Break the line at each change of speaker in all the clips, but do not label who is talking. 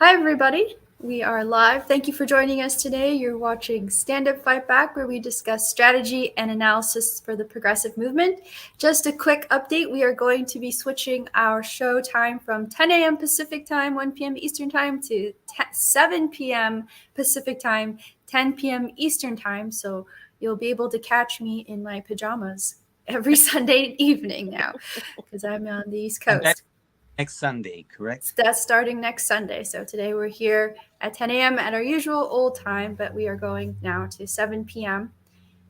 Hi, everybody. We are live. Thank you for joining us today. You're watching Stand Up Fight Back, where we discuss strategy and analysis for the progressive movement. Just a quick update, we are going to be switching our show time from 10 a.m. Pacific time, 1 p.m. Eastern time, to 7 p.m. Pacific time, 10 p.m. Eastern time. So you'll be able to catch me in my pajamas every Sunday evening now, because I'm on the East
And that's
Coast.
next Sunday, correct?
That's starting next Sunday. So today we're here at 10 a.m. at our usual old time, but we are going now to 7 p.m.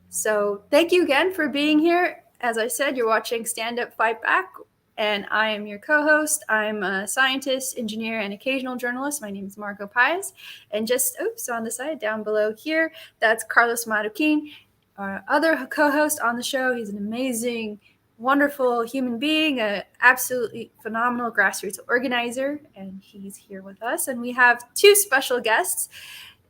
So thank you again for being here. As I said, you're watching Stand Up Fight Back, and I am your co-host. I'm a scientist, engineer, and occasional journalist. My name is Marco Pies. And just, on the side down below here, that's Carlos Marroquin, our other co-host on the show. He's an amazing, wonderful human being, an absolutely phenomenal grassroots organizer, and he's here with us. And we have two special guests.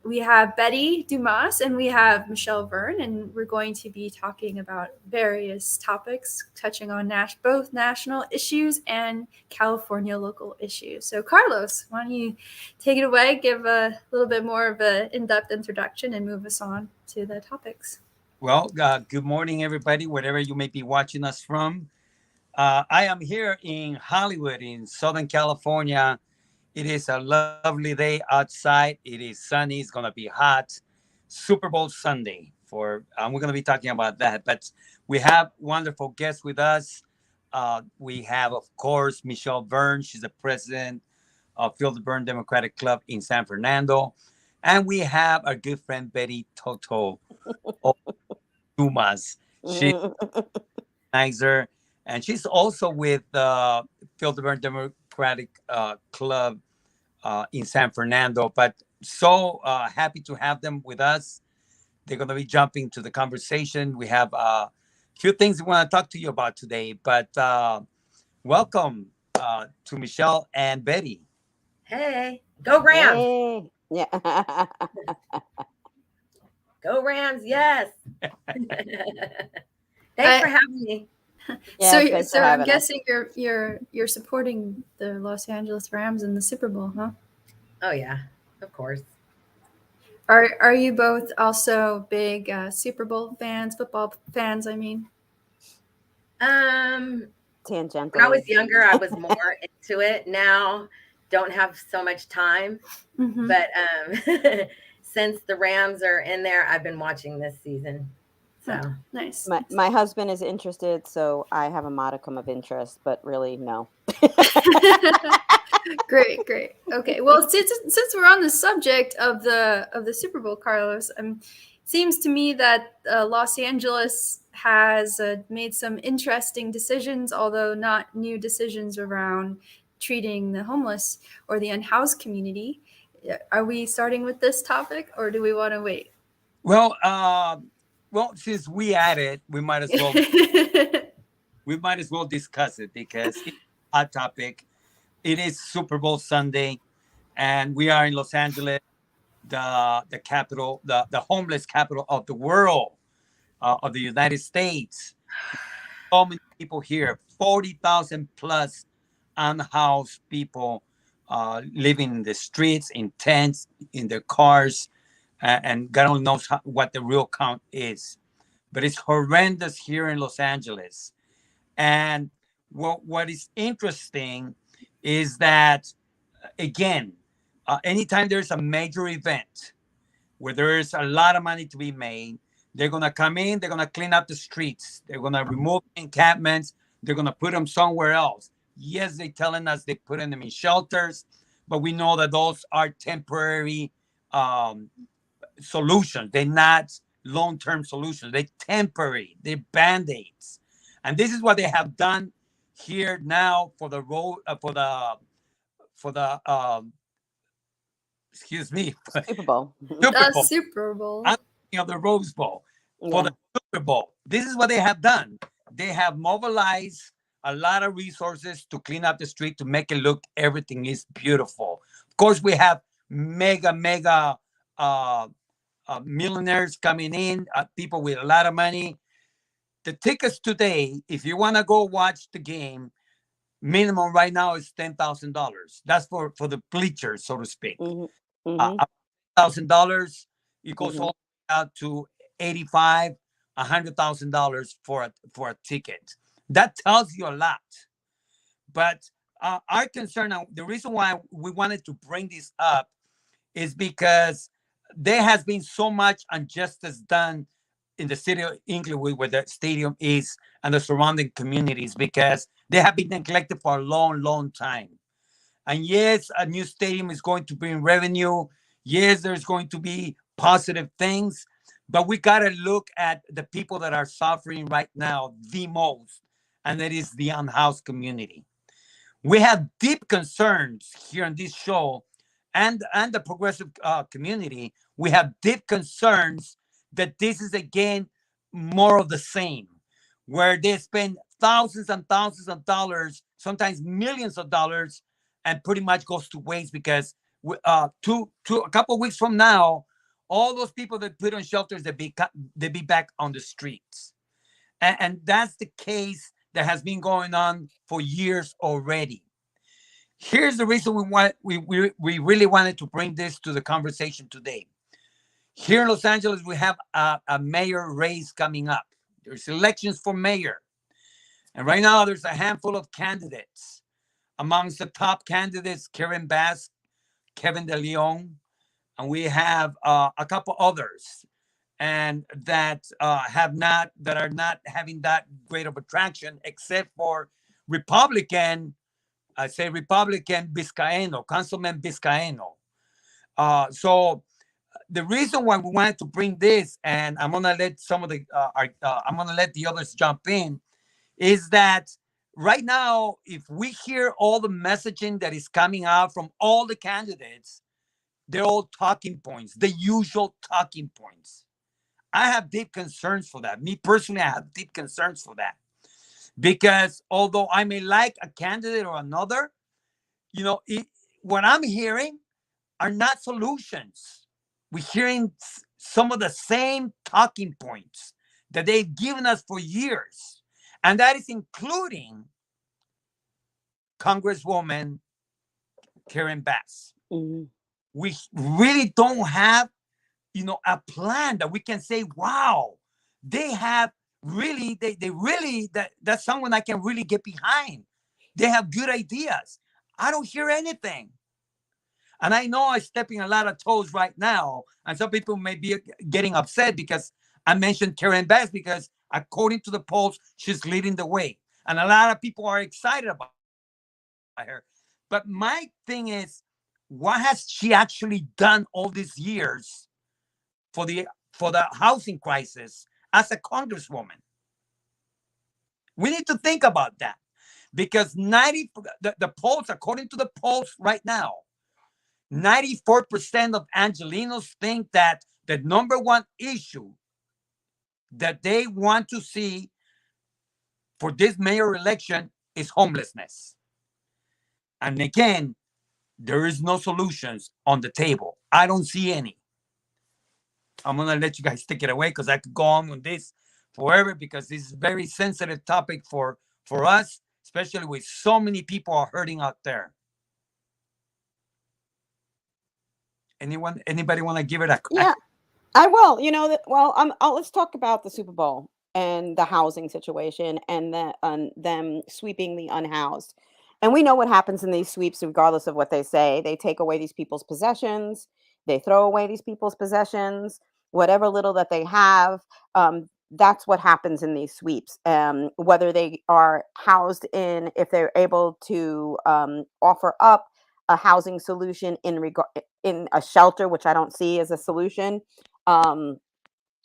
We have Betty Dumas and we have Michelle Verne, and we're going to be talking about various topics touching on both national issues and California local issues. So, Carlos, why don't you take it away, give a little bit more of an in-depth introduction, and move us on to the topics.
Well, good morning, everybody, wherever you may be watching us from. I am here in Hollywood, in Southern California. It is a lovely day outside. It is sunny. It's gonna be hot. Super Bowl Sunday we're gonna be talking about that. But we have wonderful guests with us. We have, of course, Michelle Verne. She's the president of Field Burn Democratic Club in San Fernando. And we have our good friend Betty Toto Dumas. She's nicer, and she's also with Field Burn Democratic Club in San Fernando. But so happy to have them with us. They're going to be jumping to the conversation. We have a few things we want to talk to you about today. But welcome to Michelle and Betty.
Hey, go Rams!
Hey. Yeah.
Go Rams! Yes. Thanks for having me.
Yeah, thanks
So
for
I'm
having us.
guessing you're supporting the Los Angeles Rams in the Super Bowl, huh?
Oh yeah, of course.
Are you both also big Super Bowl fans, football fans? I mean,
Um, when I was
Tangentially.
younger, I was more into it. Now, don't have so much time,
mm-hmm.
but since the Rams are in there, I've been watching this season. So
Nice.
My husband is interested, so I have a modicum of interest, but really no.
Great. Okay. Well, since we're on the subject of the Super Bowl, Carlos, seems to me that Los Angeles has made some interesting decisions, although not new decisions around treating the homeless or the unhoused community. Are we starting with this topic, or do we want to wait?
Well, since we at it, we might as well discuss it because it's a hot topic. It is Super Bowl Sunday, and we are in Los Angeles, the capital, the homeless capital of the world, of the United States. So many people here, 40,000 plus unhoused people living in the streets, in tents, in their cars, and God only knows what the real count is. But it's horrendous here in Los Angeles. And what is interesting is that, again, anytime there's a major event where there is a lot of money to be made, they're going to come in, they're going to clean up the streets, they're going to remove encampments, they're going to put them somewhere else. Yes, they're telling us they put them in shelters, but we know that those are temporary um, solutions. They're not long-term solutions. They're temporary. They're band-aids. And this is what they have done here now for the road for the excuse me,
Super Bowl.
Super Bowl.
Super Bowl.
I'm thinking of the Rose Bowl for
Yeah.
the Super Bowl. This is what they have done. They have mobilized a lot of resources to clean up the street to make it look everything is beautiful. Of course, we have mega uh, millionaires coming in, people with a lot of money. The tickets today, if you want to go watch the game, Minimum right now is $10,000. That's for the bleachers, so to speak.
Mhm. Mhm.
$1,000. It goes
Mhm.
all the way out to 85, $100,000 for a ticket. That tells you a lot. But our concern, the reason why we wanted to bring this up is because there has been so much injustice done in the city of Inglewood, where the stadium is, and the surrounding communities, because they have been neglected for a long, long time. And yes, a new stadium is going to bring revenue. Yes, there's going to be positive things, but we got to look at the people that are suffering right now the most, and that is the unhoused community. We have deep concerns here on this show, and the progressive community. We have deep concerns that this is again more of the same, where they spend thousands and thousands of dollars, sometimes millions of dollars, and pretty much goes to waste because a couple of weeks from now, all those people that put on shelters, they be back on the streets, and that's the case that has been going on for years already. Here's the reason we really wanted to bring this to the conversation today. Here in Los Angeles, we have a mayor race coming up. There's elections for mayor. And right now, there's a handful of candidates. Amongst the top candidates, Karen Bass, Kevin De Leon, and we have a couple others, and that are not having that great of attraction, except for Republican. I say Republican Vizcaíno, Councilman Vizcaíno. So the reason why we wanted to bring this, and I'm gonna let I'm gonna let the others jump in, is that right now, if we hear all the messaging that is coming out from all the candidates, they're all talking points, the usual talking points. I have deep concerns for that. Me personally, I have deep concerns for that because although I may like a candidate or another, you know, what I'm hearing are not solutions. We're hearing some of the same talking points that they've given us for years, and that is including Congresswoman Karen Bass.
Mhm.
We really don't have, a plan that we can say, wow, they have really, they really, that's someone I can really get behind. They have good ideas. I don't hear anything. And I know I'm stepping a lot of toes right now. And some people may be getting upset because I mentioned Karen Bass because according to the polls, she's leading the way. And a lot of people are excited about her. But my thing is, what has she actually done all these years for the housing crisis as a congresswoman? We need to think about that because the polls, according to the polls right now, 94% of Angelinos think that the number one issue that they want to see for this mayor election is homelessness. And again, there is no solutions on the table. I don't see any. I'm gonna let you guys take it away because I could go on with this forever because this is a very sensitive topic for us, especially with so many people are hurting out there. Anybody want to give it a crack?
Yeah, I will. Well, let's talk about the Super Bowl and the housing situation and them sweeping the unhoused. And we know what happens in these sweeps, regardless of what they say. They take away these people's possessions. They throw away these people's possessions, whatever little that they have. That's what happens in these sweeps. Whether they are housed if they're able to offer up a housing solution in a shelter, which I don't see as a solution, um,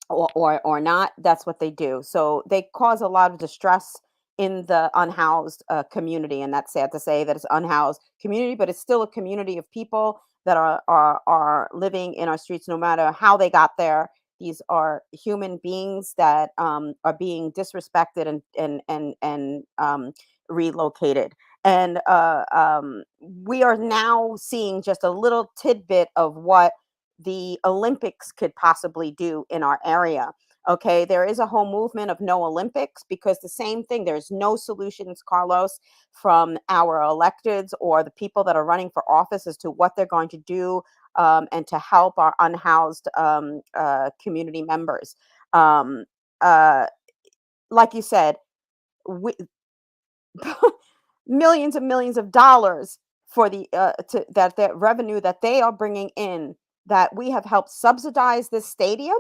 or not. That's what they do. So they cause a lot of distress in the unhoused community, and that's sad to say that it's unhoused community, but it's still a community of people that are living in our streets, no matter how they got there. These are human beings that are being disrespected and relocated. And we are now seeing just a little tidbit of what the Olympics could possibly do in our area. Okay, there is a whole movement of no Olympics because the same thing, there's no solutions, Carlos, from our electeds or the people that are running for office as to what they're going to do and to help our unhoused community members. Um, uh, like you said, we, millions and millions of dollars for that revenue that they are bringing in, that we have helped subsidize this stadium.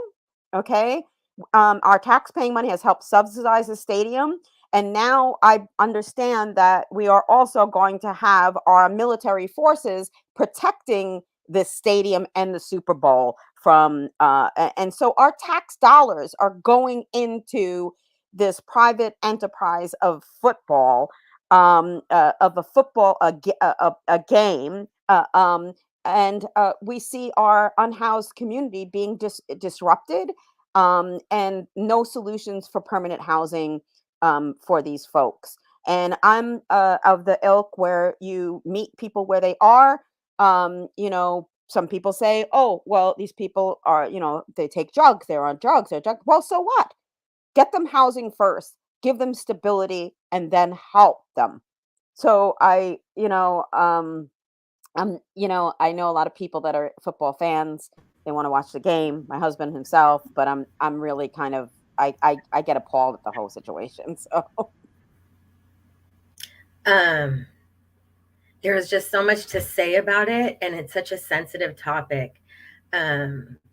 Okay, our tax-paying money has helped subsidize the stadium, and now I understand that we are also going to have our military forces protecting this stadium and the Super Bowl from and so our tax dollars are going into this private enterprise of football, of a football a game, and we see our unhoused community being disrupted, and no solutions for permanent housing for these folks. And I'm of the ilk where you meet people where they are. Some people say, oh, well, these people are, they take drugs, they're on drugs, Well, so what? Get them housing first, give them stability, and then help them. So I know a lot of people that are football fans. They want to watch the game. My husband himself, but I'm really kind of I get appalled at the whole situation. So
Um, there's just so much to say about it, and it's such a sensitive topic.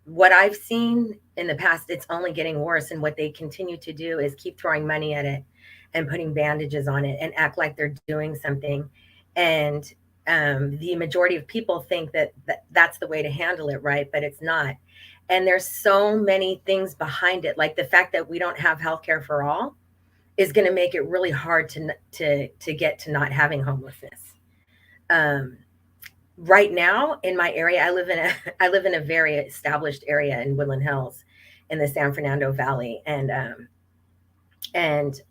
What I've seen in the past, it's only getting worse, and what they continue to do is keep throwing money at it and putting bandages on it and act like they're doing something. And the majority of people think that that's the way to handle it, right? But it's not. And there's so many things behind it, like the fact that we don't have healthcare for all is going to make it really hard to get to not having homelessness. Um, right now in my area, I live in a very established area in Woodland Hills in the San Fernando Valley, and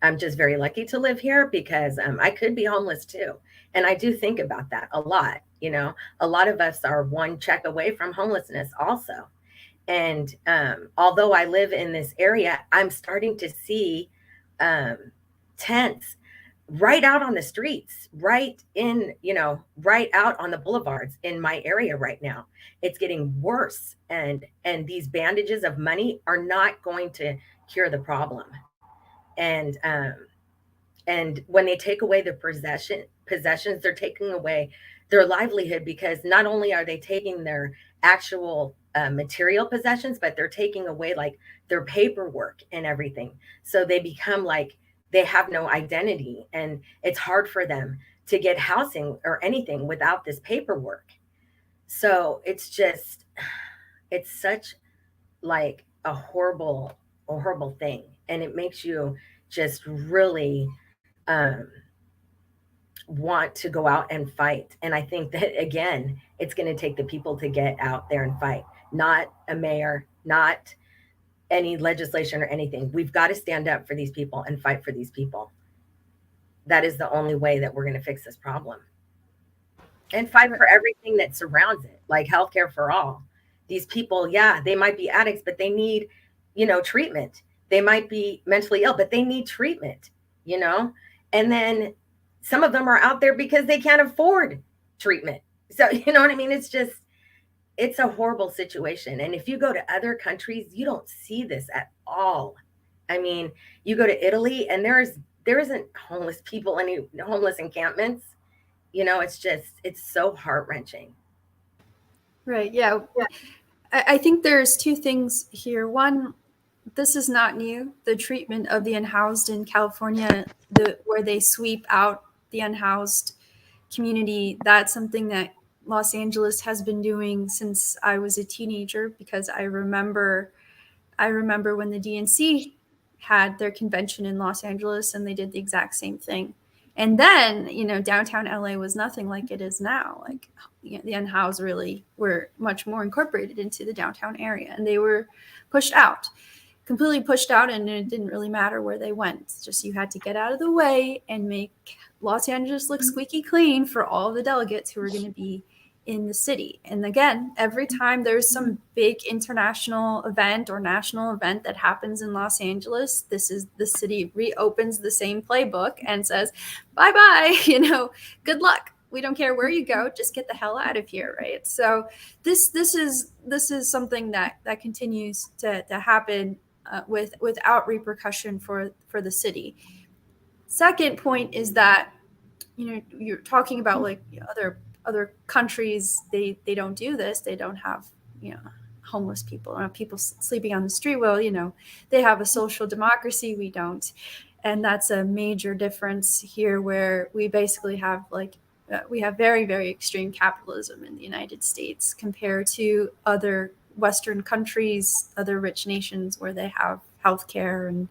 I'm just very lucky to live here because I could be homeless too, and I do think about that a lot. A lot of us are one check away from homelessness also. And although I live in this area, I'm starting to see um, tents right out on the streets, right out on the boulevards in my area right now. It's getting worse, and these bandages of money are not going to cure the problem. And when they take away the possessions, they're taking away their livelihood, because not only are they taking their actual material possessions, but they're taking away like their paperwork and everything. So they become like they have no identity, and it's hard for them to get housing or anything without this paperwork. So it's such like a horrible thing, and it makes you just really um, want to go out and fight. And I think that again, it's going to take the people to get out there and fight, not a mayor, not any legislation or anything. We've got to stand up for these people and fight for these people. That is the only way that we're going to fix this problem. And fight for everything that surrounds it, like healthcare for all. These people, yeah, they might be addicts, but they need, treatment. They might be mentally ill, but they need treatment, you know? And then some of them are out there because they can't afford treatment. So, you know what I mean? It's a horrible situation. And if you go to other countries, you don't see this at all. I mean, you go to Italy and there isn't homeless people, any homeless encampments. It's so heart-wrenching.
Right. Yeah. I think there's two things here. One, this is not new. The treatment of the unhoused in California, where they sweep out the unhoused community, that's something that Los Angeles has been doing since I was a teenager, because I remember when the DNC had their convention in Los Angeles and they did the exact same thing. And then, downtown LA was nothing like it is now. Like, the unhoused really were much more incorporated into the downtown area, and they were completely pushed out, and it didn't really matter where they went. It's just you had to get out of the way and make Los Angeles look squeaky clean for all the delegates who were going to be in the city. And again, every time there's some big international event or national event that happens in Los Angeles, the city reopens the same playbook and says, bye bye, good luck. We don't care where you go, just get the hell out of here, right? So this is something that continues to happen without repercussion for the city. Second point is that you're talking about like other countries, they don't do this. They don't have homeless people or people sleeping on the street. Well, they have a social democracy, we don't. And that's a major difference here, where we basically have we have very, very extreme capitalism in the United States compared to other Western countries, other rich nations, where they have healthcare and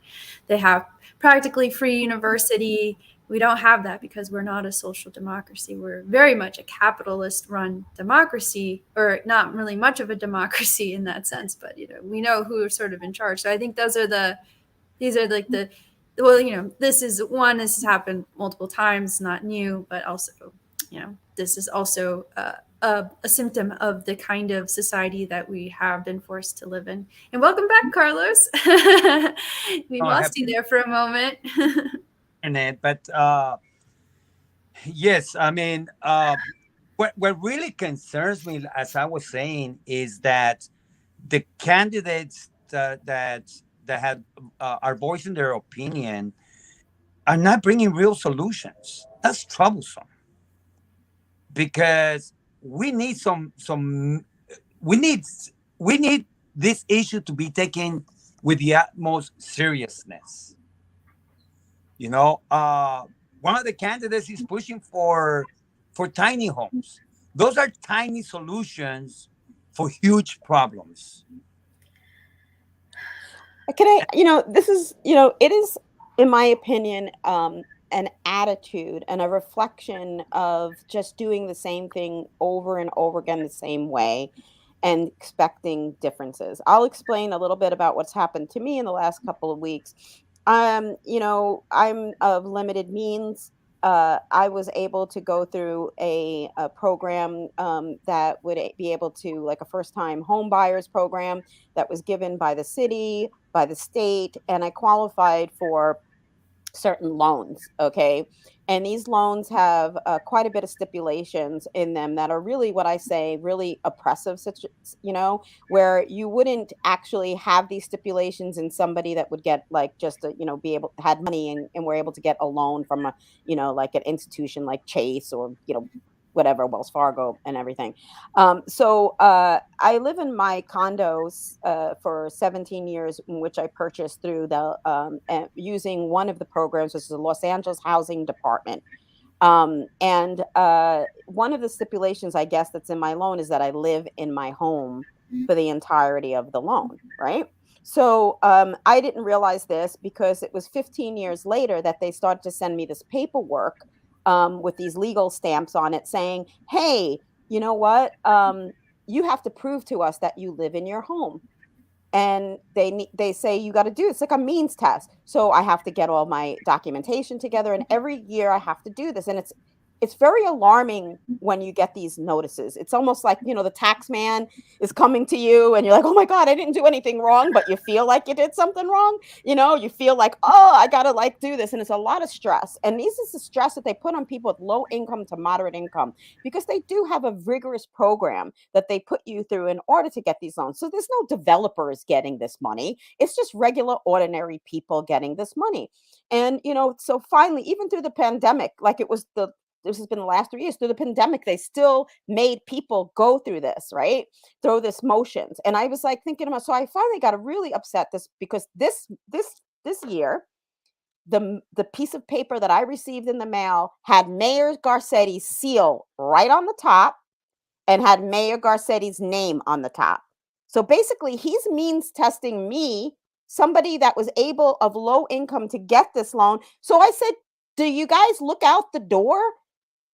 they have practically free university. We don't have that because we're not a social democracy. We're very much a capitalist run democracy, or not really much of a democracy in that sense, but we know who is sort of in charge. So I think these are like this has happened multiple times, not new, but also this is also a symptom of the kind of society that we have been forced to live in. And welcome back, Carlos. We lost you there for a moment.
But yes, I mean, what really concerns me, as I was saying, is that the candidates that had are voicing their opinion are not bringing real solutions. That's troublesome, because we need we need this issue to be taken with the utmost seriousness. One of the candidates is pushing for tiny homes. Those are tiny solutions for huge problems.
Can I, this is, it is, in my opinion, an attitude and a reflection of just doing the same thing over and over again the same way and expecting differences. I'll explain a little bit about what's happened to me in the last couple of weeks. I'm of limited means. I was able to go through a program that would be able to, like a first time home buyers program that was given by the city, by the state, and I qualified for certain loans. Okay. And these loans have quite a bit of stipulations in them that are really, what I say, really oppressive, where you wouldn't actually have these stipulations in somebody that would get like just to, be able, had money and were able to get a loan from a, like an institution like Chase or, whatever, Wells Fargo and everything. I live in my condos for 17 years, in which I purchased through using one of the programs, which is the Los Angeles Housing Department. And one of the stipulations, I guess, that's in my loan is that I live in my home for the entirety of the loan, right? So I didn't realize this because it was 15 years later that they started to send me this paperwork with these legal stamps on it saying, hey, you know what? You have to prove to us that you live in your home. And they say you got to do it's like a means test. So I have to get all my documentation together, and every year I have to do this. And it's very alarming when you get these notices. It's almost like, the tax man is coming to you and you're like, oh my God, I didn't do anything wrong, but you feel like you did something wrong. You feel like, oh, I got to do this. And it's a lot of stress. And this is the stress that they put on people with low income to moderate income, because they do have a rigorous program that they put you through in order to get these loans. So there's no developers getting this money. It's just regular, ordinary people getting this money. And, so finally, even through the pandemic, like this has been the last 3 years, through the pandemic, they still made people go through this, right? Through this motions. And I was like thinking about, so I finally got really upset because this year, the piece of paper that I received in the mail had Mayor Garcetti's seal right on the top and had Mayor Garcetti's name on the top. So basically, he's means testing me, somebody that was able of low income to get this loan. So I said, do you guys look out the door?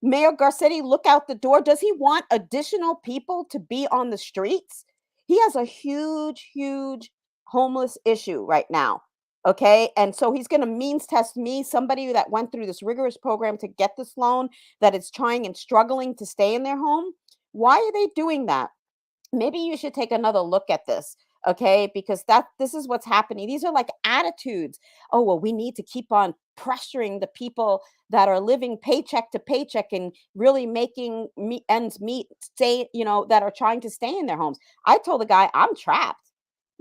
Mayor Garcetti, look out the door. Does he want additional people to be on the streets? He has a huge, huge homeless issue right now. Okay. And so he's going to means test me, somebody that went through this rigorous program to get this loan, that is trying and struggling to stay in their home. Why are they doing that? Maybe you should take another look at this, okay? Because this is what's happening. These are like attitudes. Oh, well, we need to keep on pressuring the people that are living paycheck to paycheck and really making ends meet, stay, that are trying to stay in their homes. I told the guy, I'm trapped.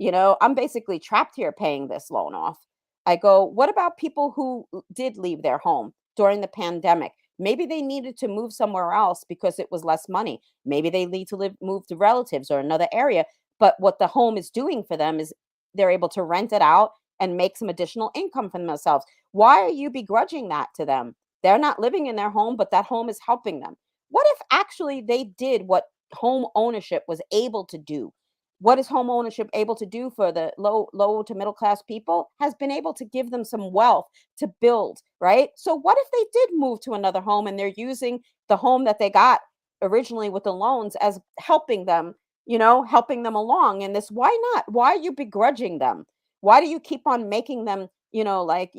I'm basically trapped here paying this loan off. I go, what about people who did leave their home during the pandemic? Maybe they needed to move somewhere else because it was less money. Maybe they need to move to relatives or another area. But what the home is doing for them is they're able to rent it out and make some additional income for themselves. Why are you begrudging that to them? They're not living in their home, but that home is helping them. What if actually they did what home ownership was able to do? What is home ownership able to do for the low to middle class people? Has been able to give them some wealth to build, right? So what if they did move to another home and they're using the home that they got originally with the loans as helping them, helping them along in this? Why not? Why are you begrudging them? Why do you keep on making them, like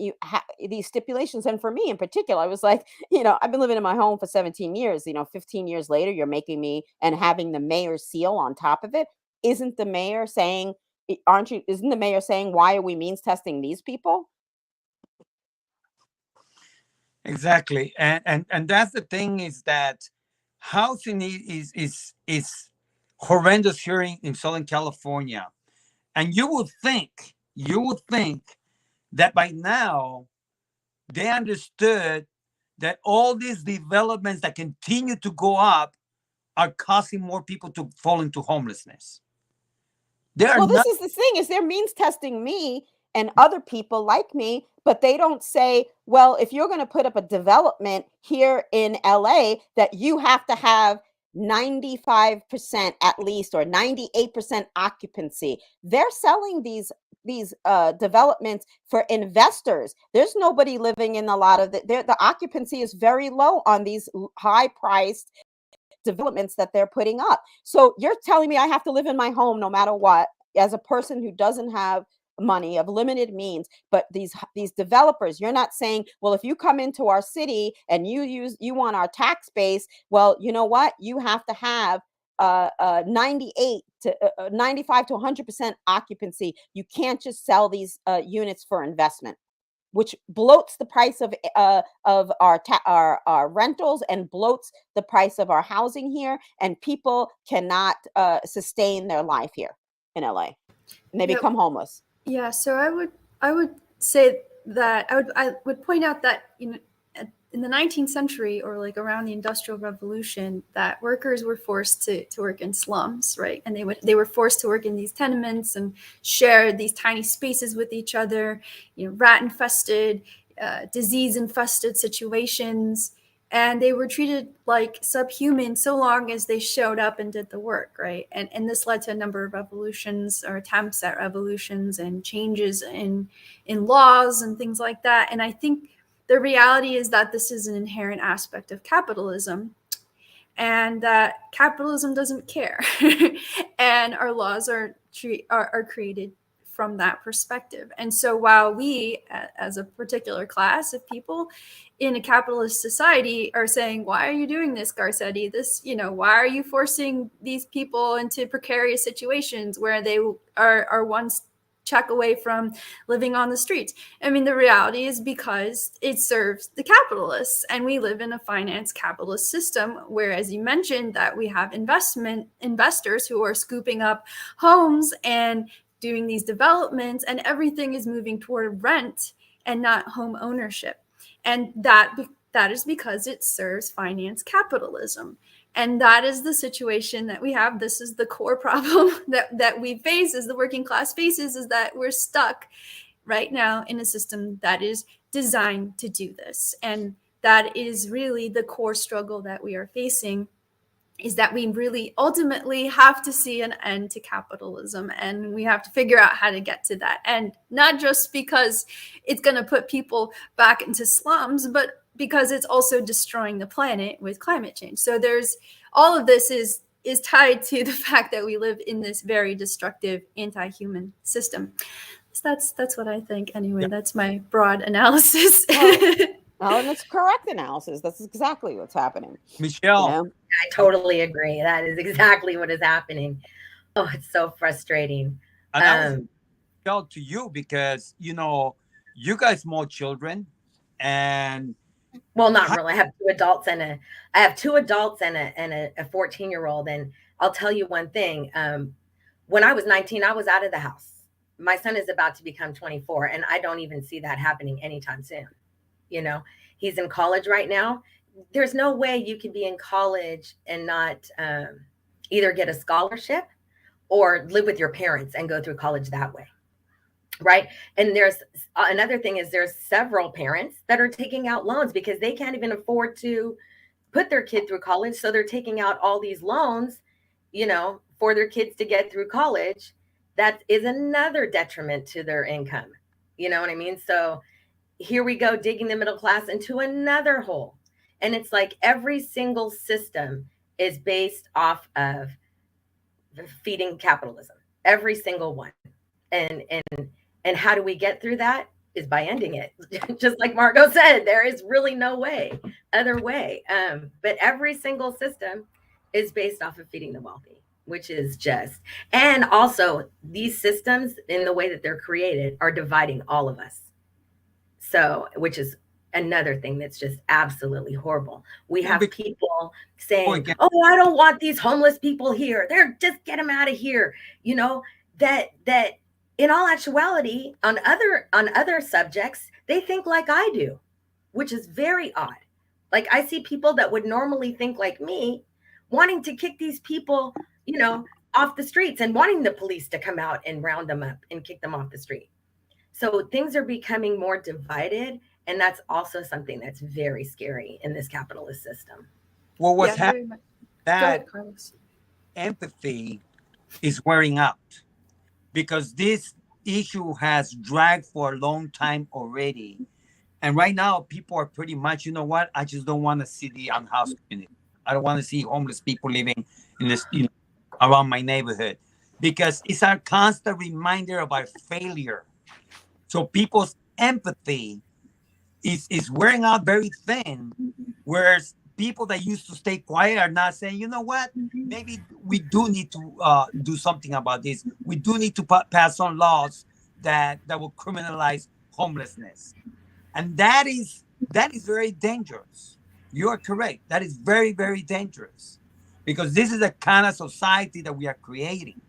these stipulations? And for me in particular, I was like, I've been living in my home for 17 years, 15 years later, you're making me and having the mayor's seal on top of it. Isn't the mayor saying, isn't the mayor saying, why are we means testing these people?
Exactly. And that's the thing, is that housing is horrendous here in Southern California. And you would think that by now they understood that all these developments that continue to go up are causing more people to fall into homelessness. They are
Well, this
not.
is the thing, is they're means testing me and other people like me, but they don't say, well, if you're going to put up a development here in LA, that you have to have 95% at least, or 98% occupancy. They're selling these developments for investors. There's nobody living in a lot of the occupancy is very low on these high priced developments that they're putting up. So you're telling me I have to live in my home no matter what, as a person who doesn't have money, of limited means. But these developers, you're not saying, well, if you come into our city and you want our tax base, well, you know what, you have to have 98 to 95 to 100% occupancy. You can't just sell these units for investment, which bloats the price of our rentals and bloats the price of our housing here, and people cannot sustain their life here in LA, and they
Yeah.
become homeless.
Yeah, so I would say that I would point out that in the 19th century, or like around the Industrial Revolution, that workers were forced to work in slums, right? And they were forced to work in these tenements and share these tiny spaces with each other, rat infested, disease infested situations. And they were treated like subhuman so long as they showed up and did the work, right? And this led to a number of revolutions, or attempts at revolutions, and changes in laws and things like that. And I think the reality is that this is an inherent aspect of capitalism, and that capitalism doesn't care. And our laws are created from that perspective. And so while we, as a particular class of people in a capitalist society, are saying, why are you doing this, Garcetti? This, why are you forcing these people into precarious situations where they are once check away from living on the streets? I mean, the reality is because it serves the capitalists, and we live in a finance capitalist system where, as you mentioned, that we have investors who are scooping up homes and doing these developments, and everything is moving toward rent and not home ownership. And that is because it serves finance capitalism. And that is the situation that we have. This is the core problem that we face, as the working class faces, is that we're stuck right now in a system that is designed to do this. And that is really the core struggle that we are facing, is that we really ultimately have to see an end to capitalism, and we have to figure out how to get to that end, not just because it's going to put people back into slums, but because it's also destroying the planet with climate change. So there's all of this is tied to the fact that we live in this very destructive anti-human system. So that's what I think anyway.
Yeah.
That's my broad analysis.
Well, Well, and it's correct analysis. That's exactly what's happening. You
Michelle,
know,
I totally agree. That is exactly what is happening. Oh, it's so frustrating.
and I was
Um,
tell to you because you guys more children, and
well, not
how,
really. I have two adults and a 14-year-old. And I'll tell you one thing. When I was 19, I was out of the house. My son is about to become 24, and I don't even see that happening anytime soon. You know, he's in college right now. There's no way you could be in college and not either get a scholarship or live with your parents and go through college that way. Right. And there's another thing is there's several parents that are taking out loans because they can't even afford to put their kid through college. So they're taking out all these loans, for their kids to get through college. That is another detriment to their income. You know what I mean? So here we go, digging the middle class into another hole. And it's like every single system is based off of feeding capitalism, every single one. And how do we get through that? Is by ending it. Just like Margot said, there is really no other way. But every single system is based off of feeding the wealthy, which is just, and also these systems in the way that they're created are dividing all of us. So, which is another thing that's just absolutely horrible. We
well,
have people saying,
again,
"Oh, I don't want these homeless people here. They're just get them out of here." You know, that in all actuality on other subjects, they think like I do, which is very odd. Like I see people that would normally think like me wanting to kick these people, off the streets and wanting the police to come out and round them up and kick them off the street. So things are becoming more divided, and that's also something that's very scary in this capitalist system.
well, what's
Yeah,
happening
very much. Go
that
ahead, Carlos.
empathy is wearing out because this issue has dragged for a long time already. And right now, people are pretty much, you know what? I just don't want to see the unhoused community. I don't want to see homeless people living in this, around my neighborhood, because it's a constant reminder of our failure. So people's empathy is wearing out very thin, whereas people that used to stay quiet are not saying, you know what, maybe we do need to do something about this. We do need to pass on laws that will criminalize homelessness, and that is very dangerous. You are correct. That is very, very dangerous, because this is the kind of society that we are creating.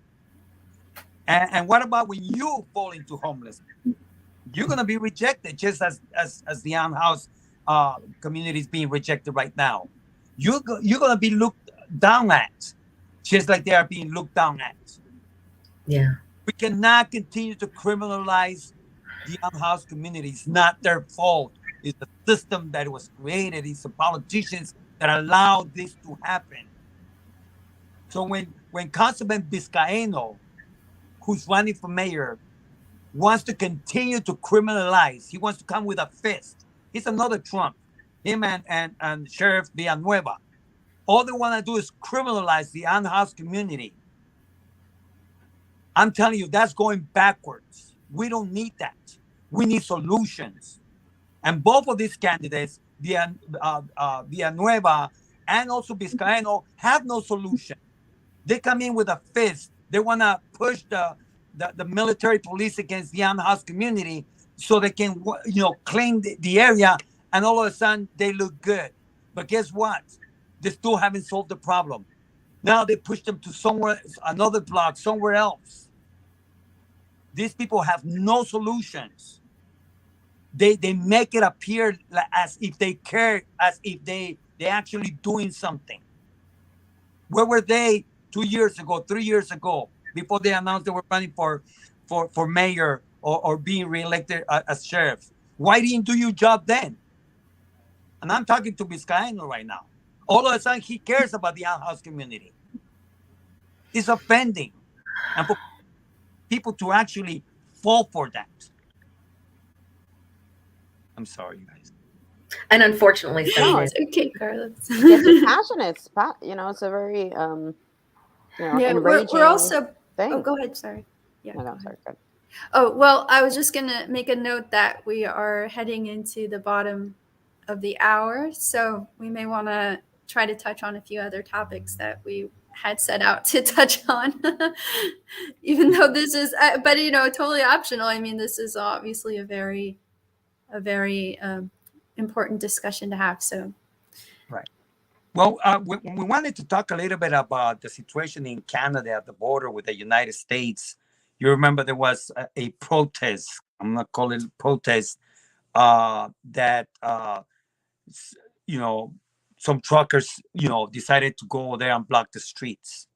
And what about when you fall into homelessness? You're going to be rejected, just as the unhoused community is being rejected right now. You're going to be looked down at, just like they are being looked down at.
Yeah.
We cannot continue to criminalize the unhoused community. It's not their fault. It's the system that was created. It's the politicians that allowed this to happen. So when Councilman Vizcaino, who's running for mayor, wants to continue to criminalize. He wants to come with a fist. He's another Trump. Him and Sheriff Villanueva. All they want to do is criminalize the unhoused community. I'm telling you, that's going backwards. We don't need that. We need solutions. And both of these candidates, Villanueva and also Vizcaino, have no solution. They come in with a fist. They want to push the military police against the unhoused community so they can, claim the area, and all of a sudden they look good. But guess what? They still haven't solved the problem. Now they push them to somewhere, another block, somewhere else. These people have no solutions. They make it appear as if they care, as if they actually doing something. Where were they 2 years ago, 3 years ago, before they announced they were running for mayor or being reelected as sheriff? Why didn't you do your job then? And I'm talking to Vizcaino right now. All of a sudden, he cares about the unhoused community. It's offending. And for people to actually fall for that. I'm sorry, you guys.
And unfortunately, so
No,
it
It's
is.
okay, Carlos.
yes, it's passionate. It's a very
Yeah, we're
enraging
also. Oh,
thing.
go ahead. Sorry. Yeah.
No,
Go ahead.
sorry, good.
Oh, well, I was just going to make a note that we are heading into the bottom of the hour, so we may want to try to touch on a few other topics that we had set out to touch on. Even though this is, but totally optional. I mean, this is obviously a very important discussion to have. So,
right. Well, we wanted to talk a little bit about the situation in Canada at the border with the United States. You remember there was a protest. I'm not calling it protest. That some truckers decided to go there and block the streets.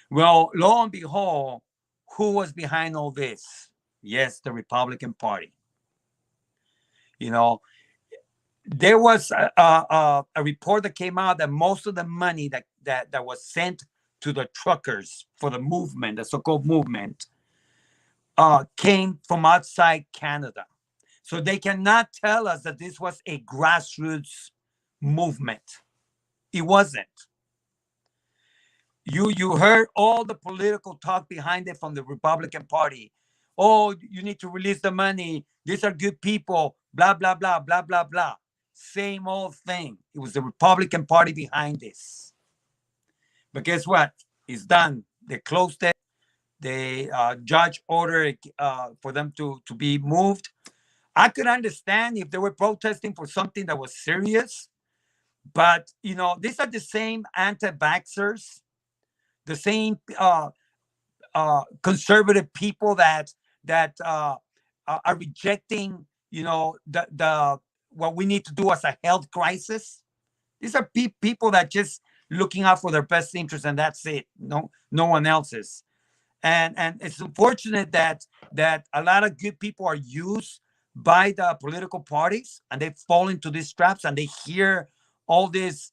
Well, lo and behold, who was behind all this? Yes, the Republican Party. There was a report that came out that most of the money that was sent to the truckers for the movement, the so-called movement, came from outside Canada. So they cannot tell us that this was a grassroots movement. It wasn't. You heard all the political talk behind it from the Republican Party. Oh, you need to release the money. These are good people. Blah, blah, blah, blah, blah, blah. Same old thing. It was the Republican Party behind this. But guess what? It's done. They closed it. The judge ordered for them to be moved. I could understand if they were protesting for something that was serious. But, these are the same anti-vaxxers, the same conservative people that are rejecting, the what we need to do as a health crisis. These are people that just looking out for their best interest, and that's it. No one else's. And it's unfortunate that a lot of good people are used by the political parties, and they fall into these traps, and they hear all these,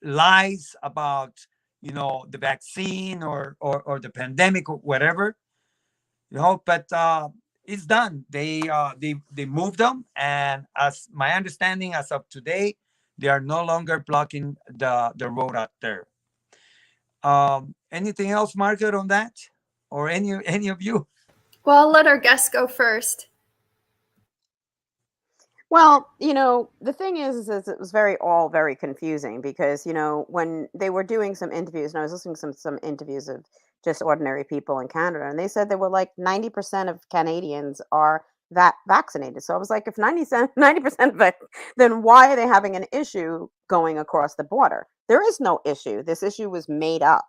lies about, the vaccine or the pandemic or whatever, but it's done. They moved them, and as my understanding as of today, they are no longer blocking the road out there. Anything else, Margaret, on that, or any of you?
well, I'll let our guests go first.
Well, the thing is it was all very confusing because, when they were doing some interviews, and I was listening to some interviews of just ordinary people in Canada, and they said there were like 90% of Canadians are vaccinated. So I was like, if 90% of it, then why are they having an issue going across the border? There is no issue. This issue was made up.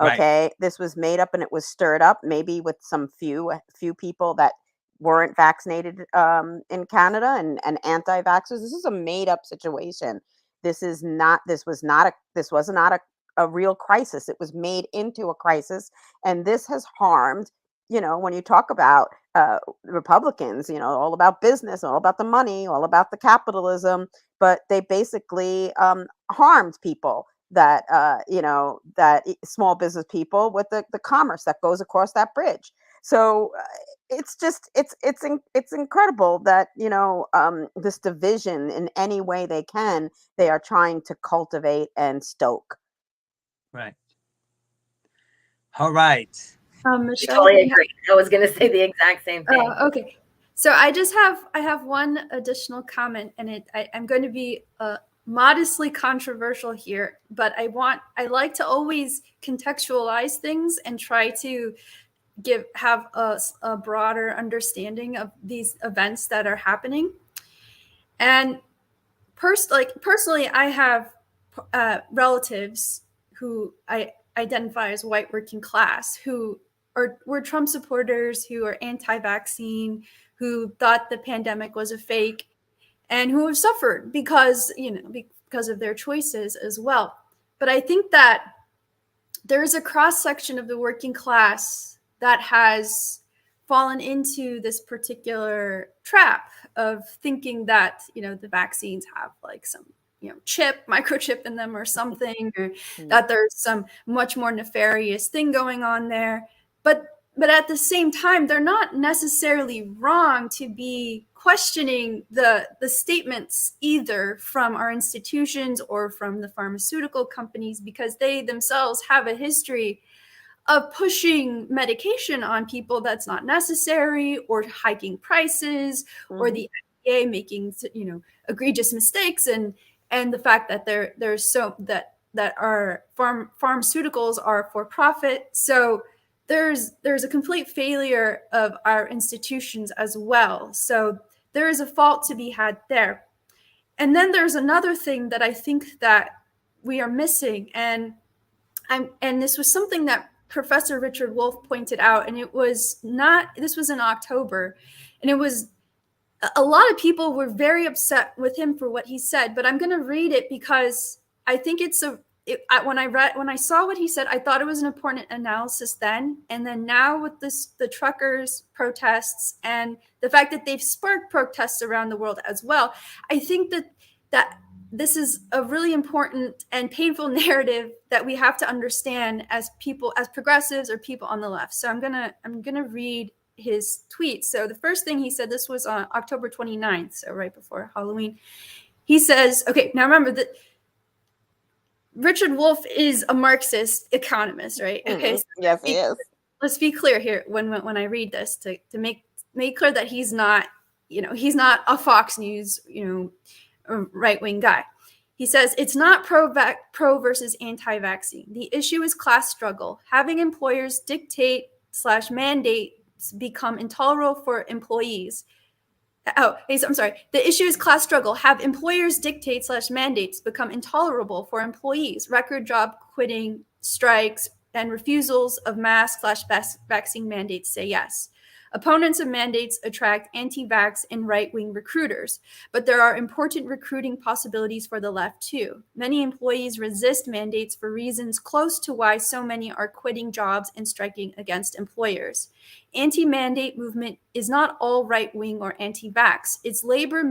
Right.
Okay. This was made up and it was stirred up, maybe with some few people that weren't vaccinated in Canada and anti-vaxxers. This is a made-up situation. This was not a real crisis. It was made into a crisis, and this has harmed. When you talk about Republicans, all about business, all about the money, all about the capitalism, but they basically harmed people that small business people with the commerce that goes across that bridge. So it's just it's incredible that this division in any way they are trying to cultivate and stoke.
Right. All right.
Michelle,
Totally agree. I was going to say the exact same thing.
Okay. So I have one additional comment, and I'm going to be modestly controversial here, but I like to always contextualize things and try to have a broader understanding of these events that are happening. And personally, I have relatives who I identify as white working class who were Trump supporters, who are anti-vaccine, who thought the pandemic was a fake, and who have suffered because of their choices as well. But I think that there's a cross section of the working class that has fallen into this particular trap of thinking that the vaccines have like some microchip in them or something, or that there's some much more nefarious thing going on there. But at the same time, they're not necessarily wrong to be questioning the statements either from our institutions or from the pharmaceutical companies, because they themselves have a history of pushing medication on people that's not necessary, or hiking prices, or the FDA making, egregious mistakes, and the fact that there's so that our pharmaceuticals are for profit. So there's a complete failure of our institutions as well. So there is a fault to be had there. And then there's another thing that I think that we are missing, and this was something that Professor Richard Wolff pointed out, and this was in October, and it was a lot of people were very upset with him for what he said, but I'm going to read it because I think when I saw what he said, I thought it was an important analysis then. And then now with the truckers protests and the fact that they've sparked protests around the world as well, I think that this is a really important and painful narrative that we have to understand as people, as progressives or people on the left. So I'm gonna read his tweet. So the first thing he said, this was on October 29th, so right before Halloween. He says, okay, now remember that Richard Wolff is a Marxist economist, right? Okay, so
yes, he is.
Let's be clear here when I read this to make clear that he's not a Fox News, right-wing guy. He says, it's not pro versus anti-vaccine. The issue is class struggle. Having employers dictate / mandate become intolerable for employees. I'm sorry. The issue is class struggle. Have employers dictate / mandates become intolerable for employees. Record job quitting, strikes, and refusals of mask / vaccine mandates say yes. Opponents of mandates attract anti-vax and right-wing recruiters, but there are important recruiting possibilities for the left too. Many employees resist mandates for reasons close to why so many are quitting jobs and striking against employers. Anti-mandate movement is not all right-wing or anti-vax. Its labor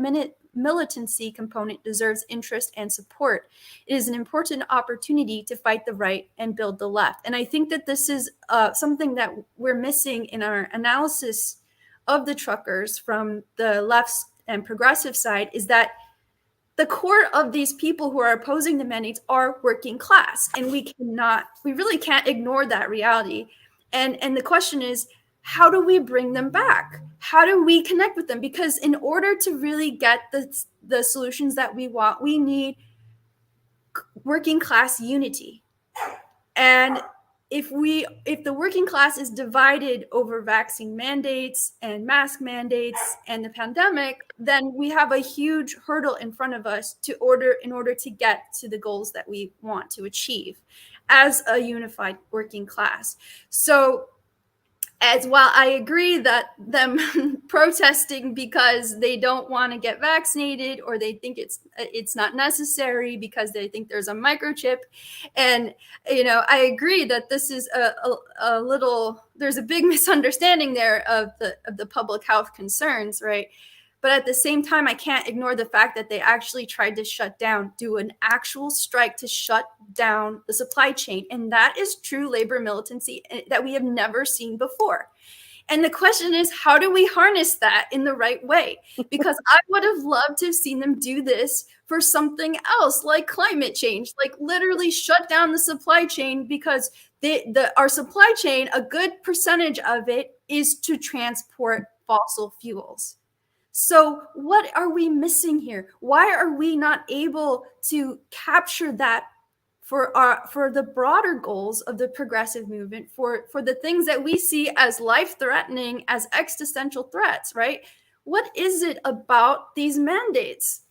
militancy component deserves interest and support. It is an important opportunity to fight the right and build the left. And I think that this is something that we're missing in our analysis of the truckers from the left and progressive side, is that the core of these people who are opposing the mandates are working class. And we really can't ignore that reality. And the question is, how do we bring them back? How do we connect with them? Because in order to really get the solutions that we want, we need working class unity. And if the working class is divided over vaccine mandates and mask mandates and the pandemic, then we have a huge hurdle in front of us in order to get to the goals that we want to achieve as a unified working class. So as while I agree that them protesting because they don't want to get vaccinated, or they think it's not necessary because they think there's a microchip, and I agree that this is there's a big misunderstanding there of the public health concerns, right? But at the same time, I can't ignore the fact that they actually tried to do an actual strike to shut down the supply chain. And that is true labor militancy that we have never seen before. And the question is, how do we harness that in the right way? Because I would have loved to have seen them do this for something else, like climate change, like literally shut down the supply chain, because our supply chain, a good percentage of it is to transport fossil fuels. So what are we missing here? Why are we not able to capture that for the broader goals of the progressive movement, for the things that we see as life-threatening, as existential threats, right? What is it about these mandates?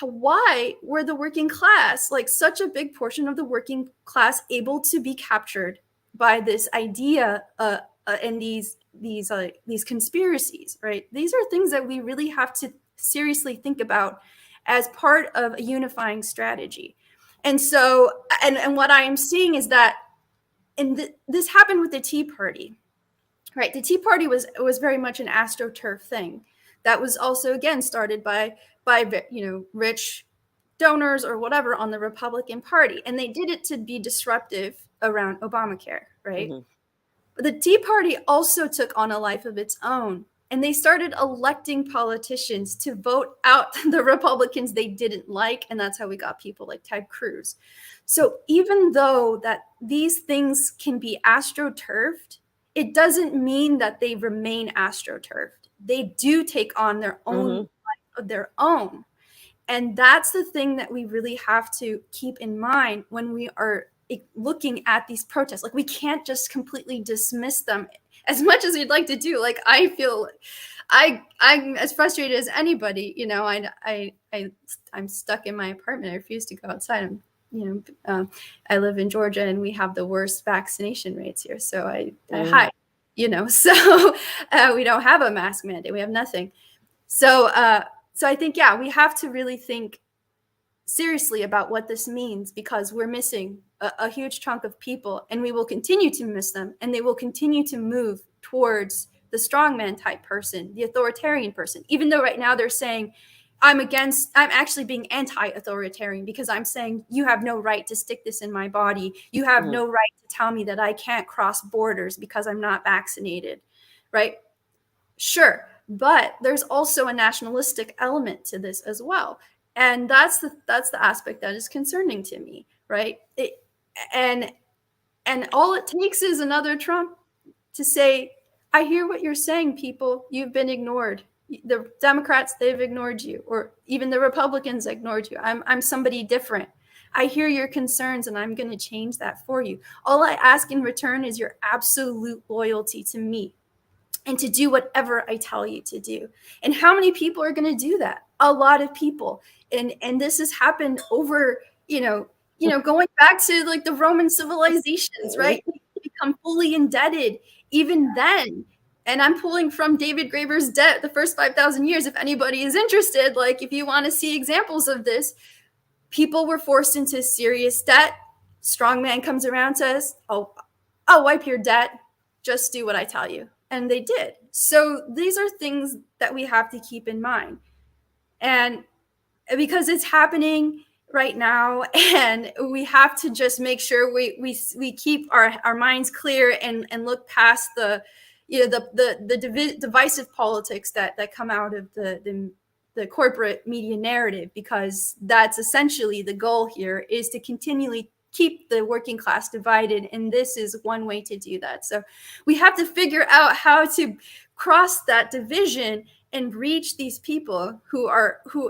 Why were the working class, like such a big portion of the working class, able to be captured by this idea and these conspiracies, right? These are things that we really have to seriously think about as part of a unifying strategy. And so, and what I am seeing is that, this happened with the Tea Party, right? The Tea Party was very much an AstroTurf thing that was also, again, started by rich donors or whatever on the Republican Party, and they did it to be disruptive around Obamacare, right? Mm-hmm. But the Tea Party also took on a life of its own, and they started electing politicians to vote out the Republicans they didn't like, and that's how we got people like Ted Cruz. So even though that these things can be astroturfed, it doesn't mean that they remain astroturfed. They do take on their own life of their own. And that's the thing that we really have to keep in mind when we are looking at these protests. Like, we can't just completely dismiss them as much as we'd like to do. Like, I feel I'm as frustrated as anybody. You know, I'm stuck in my apartment. I refuse to go outside. I live in Georgia, and we have the worst vaccination rates here. So I hide. You know, so we don't have a mask mandate. We have nothing. So I think, yeah, we have to really think seriously about what this means, because we're missing a huge chunk of people, and we will continue to miss them, and they will continue to move towards the strongman type person, the authoritarian person, even though right now they're saying, I'm actually being anti-authoritarian, because I'm saying you have no right to stick this in my body. You have no right to tell me that I can't cross borders because I'm not vaccinated, right? Sure. But there's also a nationalistic element to this as well. And that's the aspect that is concerning to me, right? And all it takes is another Trump to say, I hear what you're saying, people. You've been ignored. The Democrats, they've ignored you, or even the Republicans ignored you. I'm somebody different. I hear your concerns, and I'm going to change that for you. All I ask in return is your absolute loyalty to me, and to do whatever I tell you to do. And how many people are going to do that? A lot of people. And this has happened over, going back to like the Roman civilizations, right? Become fully indebted even then. And I'm pulling from David Graeber's Debt, the first 5,000 years. If anybody is interested, like if you want to see examples of this, people were forced into serious debt. Strongman comes around, says, oh, I'll wipe your debt. Just do what I tell you. And they did. So these are things that we have to keep in mind. And because it's happening right now, and we have to just make sure we keep our minds clear and look past the divisive politics that come out of the corporate media narrative, because that's essentially the goal here, is to continually keep the working class divided, and this is one way to do that. So we have to figure out how to cross that division and reach these people who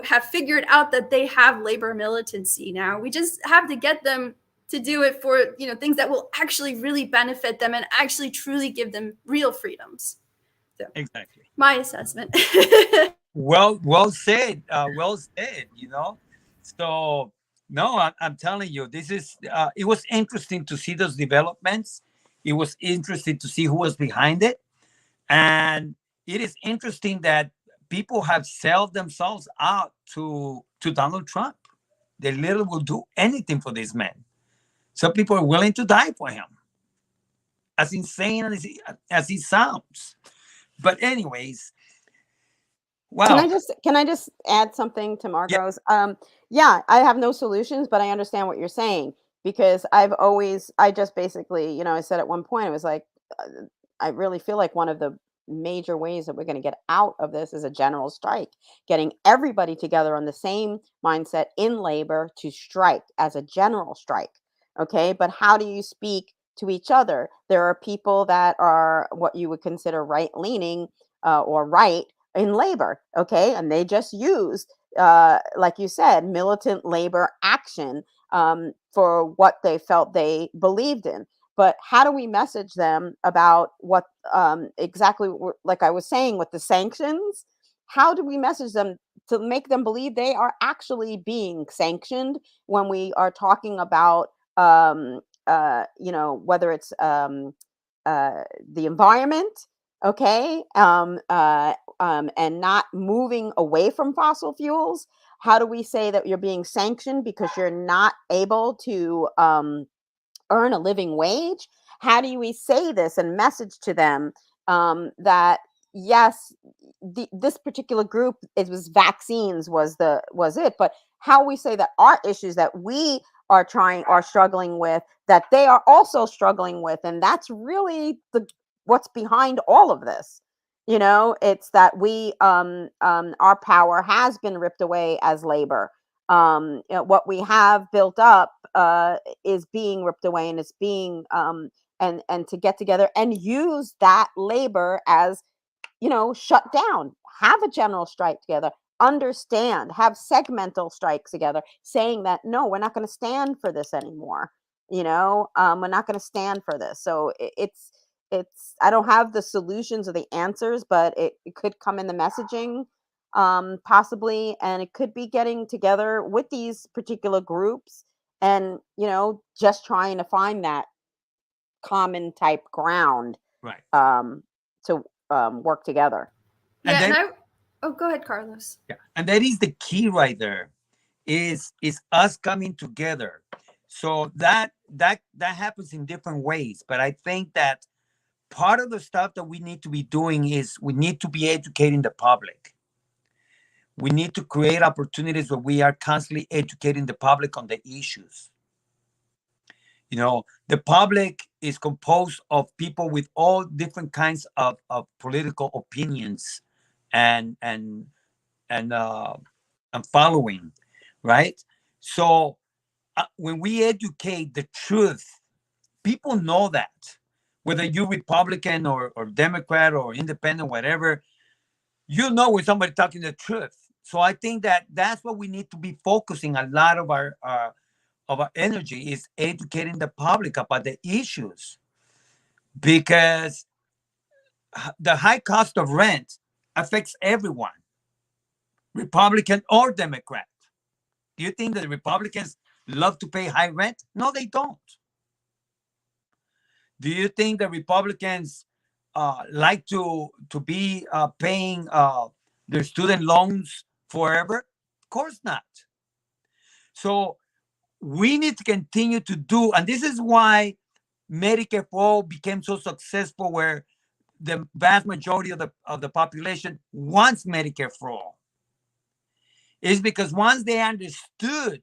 have figured out that they have labor militancy now. We just have to get them to do it for things that will actually really benefit them and actually truly give them real freedoms. So,
exactly
my assessment.
well said. Well said. So no, I'm telling you, this is it was interesting to see those developments. It was interesting to see who was behind it. And it is interesting that people have sold themselves out to Donald Trump. They literally will do anything for this man. Some people are willing to die for him, as insane as he sounds. But anyways, wow.
Can I just add something to Margot's? Yeah, I have no solutions, but I understand what you're saying, because I just basically, I said at one point, it was like, I really feel like one of the major ways that we're going to get out of this is a general strike, getting everybody together on the same mindset in labor to strike as a general strike. Okay. But how do you speak to each other? There are people that are what you would consider right leaning or right in labor. Okay. And they just used, like you said, militant labor action for what they felt they believed in. But how do we message them about what exactly, like I was saying, with the sanctions? How do we message them to make them believe they are actually being sanctioned when we are talking about, whether it's the environment, okay, and not moving away from fossil fuels? How do we say that you're being sanctioned because you're not able to earn a living wage? How do we say this and message to them that yes, this particular group, it was vaccines was it, but how we say that our issues that we are struggling with, that they are also struggling with, and that's really what's behind all of this. It's that we our power has been ripped away as labor. What we have built up is being ripped away, and it's being and to get together and use that labor as shut down, have a general strike together. understand, have segmental strikes together, saying that no, we're not going to stand for this anymore. We're not going to stand for this. So it's I don't have the solutions or the answers, but it could come in the messaging, possibly, and it could be getting together with these particular groups and just trying to find that common type ground,
Right.
to work together.
And
Yeah, and
then
oh, go ahead, Carlos.
yeah, and that is the key right there. Is us coming together. So that happens in different ways. But I think that part of the stuff that we need to be doing is we need to be educating the public. We need to create opportunities where we are constantly educating the public on the issues. The public is composed of people with all different kinds of political opinions and and and uh, and following, right? So when we educate the truth, people know that whether you're Republican or Democrat or independent, whatever, when somebody talking the truth. So I think that that's what we need to be focusing a lot of our energy is educating the public about the issues, because the high cost of rent affects everyone, Republican or Democrat. Do you think that the Republicans love to pay high rent? No, they don't. Do you think the Republicans like to be paying their student loans forever? Of course not. So we need to continue to do, and this is why Medicare for all became so successful, where the vast majority of the population wants Medicare for all, is because once they understood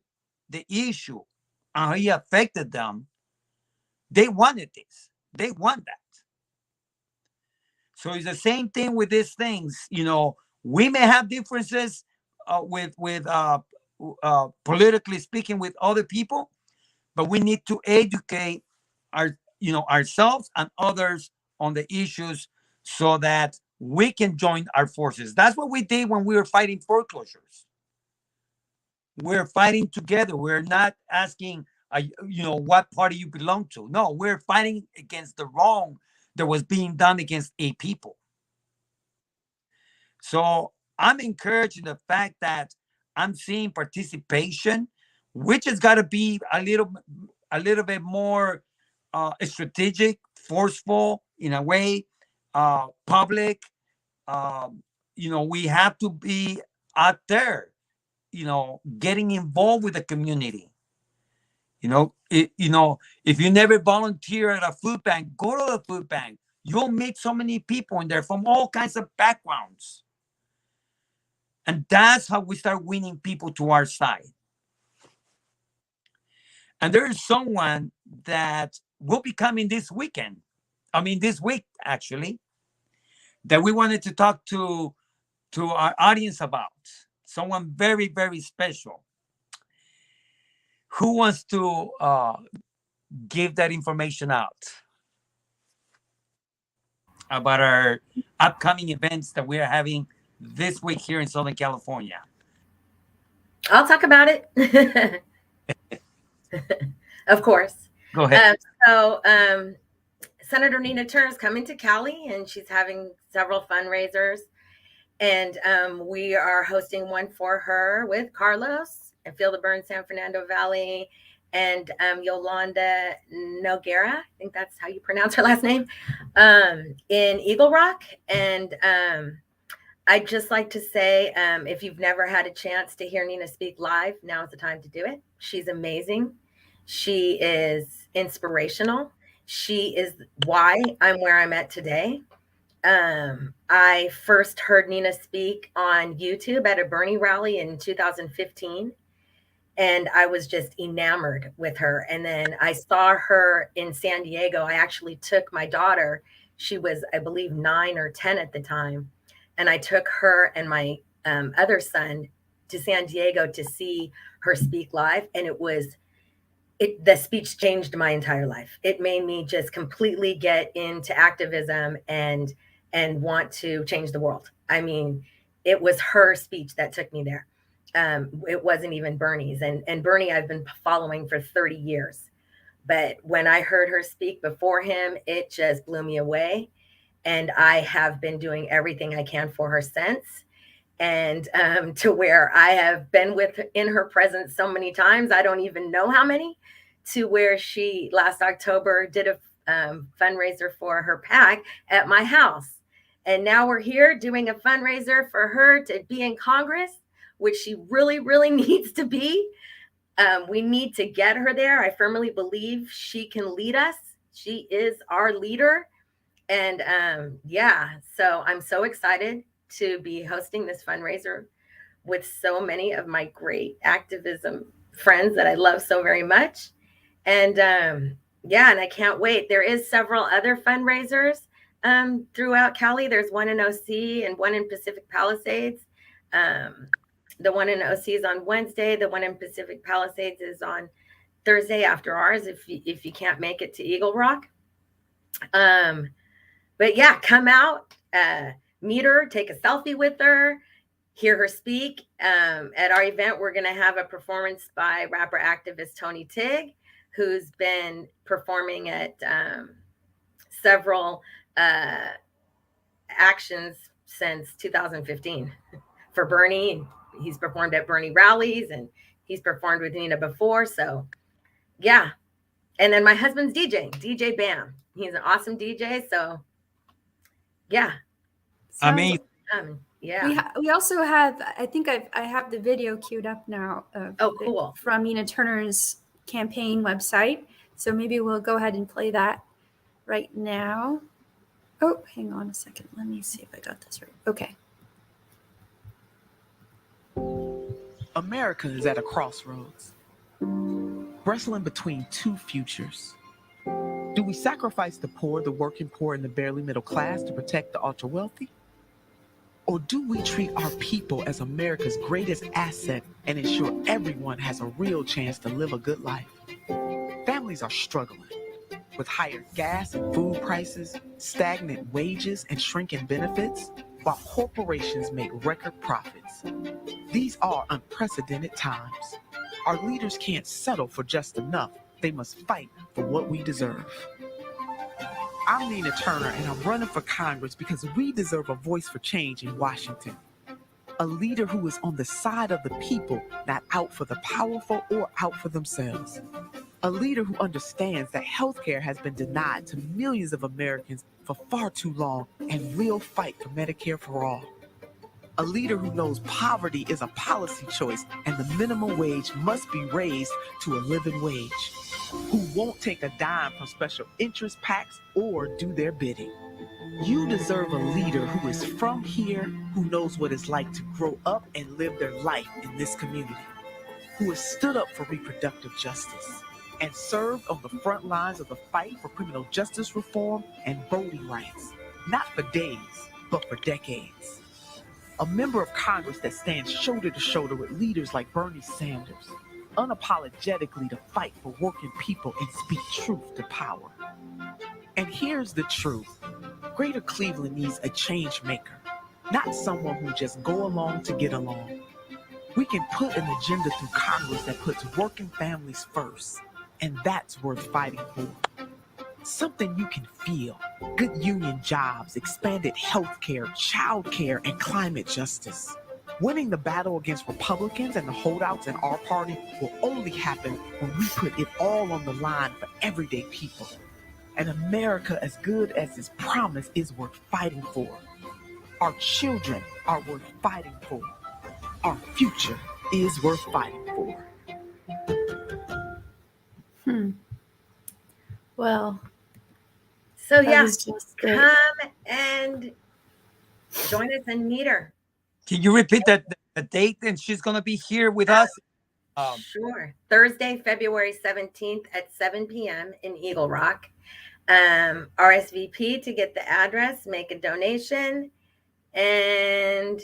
the issue and how it affected them, they wanted this. They want that. So it's the same thing with these things. We may have differences with politically speaking with other people, but we need to educate ourselves and others on the issues so that we can join our forces. That's what we did when we were fighting foreclosures. We're fighting together. We're not asking, what party you belong to. No, we're fighting against the wrong that was being done against a people. So I'm encouraging the fact that I'm seeing participation, which has got to be a little bit more strategic, forceful in a way, public. We have to be out there, getting involved with the community. If you never volunteer at a food bank, go to the food bank. You'll meet so many people in there from all kinds of backgrounds. And that's how we start winning people to our side. And there is someone that will be coming this weekend. I mean, this week, actually, that we wanted to talk to our audience about. Someone very, very special. Who wants to give that information out about our upcoming events that we are having this week here in Southern California?
I'll talk about it. Of course.
Go ahead.
Senator Nina Turner's coming to Cali, and she's having several fundraisers. And we are hosting one for her with Carlos and Feel the Burn San Fernando Valley and Yolanda Nogueira, I think that's how you pronounce her last name, in Eagle Rock. And I'd just like to say, if you've never had a chance to hear Nina speak live, now is the time to do it. She's amazing. She is inspirational. She is why I'm where I'm at today. I first heard Nina speak on YouTube at a Bernie rally in 2015. And I was just enamored with her. And then I saw her in San Diego. I actually took my daughter. She was, I believe, 9 or 10 at the time. And I took her and my other son to San Diego to see her speak live. And the speech changed my entire life. It made me just completely get into activism and want to change the world. I mean, it was her speech that took me there. It wasn't even Bernie's. And Bernie, I've been following for 30 years. But when I heard her speak before him, it just blew me away. And I have been doing everything I can for her since. And to where I have been in her presence so many times, I don't even know how many, to where she last October did a fundraiser for her PAC at my house. And now we're here doing a fundraiser for her to be in Congress, which she really, really needs to be. We need to get her there. I firmly believe she can lead us. She is our leader. And yeah, so I'm so excited to be hosting this fundraiser with so many of my great activism friends that I love so very much. And yeah, and I can't wait. There is several other fundraisers throughout Cali. There's one in OC and one in Pacific Palisades. The one in OC is on Wednesday. The one in Pacific Palisades is on Thursday after ours, if you can't make it to Eagle Rock. But yeah, come out, meet her, take a selfie with her, hear her speak. At our event, we're going to have a performance by rapper activist Tony Tig, who's been performing at several actions since 2015 for Bernie. He's performed at Bernie rallies, and he's performed with Nina before. So yeah. And then my husband's DJ Bam. He's an awesome DJ. So yeah.
Amazing.
Yeah.
We also have, I think I have the video queued up now.
Oh, cool.
From Nina Turner's campaign website. So maybe we'll go ahead and play that right now. Oh, hang on a second. Let me see if I got this right. Okay.
America is at a crossroads, wrestling between two futures. Do we sacrifice the poor, the working poor, and the barely middle class to protect the ultra wealthy? Or do we treat our people as America's greatest asset and ensure everyone has a real chance to live a good life? Families are struggling with higher gas and food prices, stagnant wages, and shrinking benefits, while corporations make record profits. These are unprecedented times. Our leaders can't settle for just enough. They must fight for what we deserve. I'm Nina Turner, and I'm running for Congress because we deserve a voice for change in Washington. A leader who is on the side of the people, not out for the powerful or out for themselves. A leader who understands that healthcare has been denied to millions of Americans for far too long and will fight for Medicare for all. A leader who knows poverty is a policy choice and the minimum wage must be raised to a living wage. Who won't take a dime from special interest PACs or do their bidding. You deserve a leader who is from here, who knows what it's like to grow up and live their life in this community, who has stood up for reproductive justice and served on the front lines of the fight for criminal justice reform and voting rights, not for days, but for decades. A member of Congress that stands shoulder to shoulder with leaders like Bernie Sanders, unapologetically to fight for working people and speak truth to power. And here's the truth. Greater Cleveland needs a change maker, not someone who just go along to get along. We can put an agenda through Congress that puts working families first, and that's worth fighting for. Something you can feel. Good union jobs, expanded health care, child care, and climate justice. Winning the battle against Republicans and the holdouts in our party will only happen when we put it all on the line for everyday people. An America as good as its promise is worth fighting for. Our children are worth fighting for. Our future is worth fighting for.
Well,
so yeah,
come
and join us and meet her.
Can you repeat the date and she's going to be here with us?
Sure. Thursday, February 17th at 7 p.m. in Eagle Rock. RSVP to get the address, make a donation, and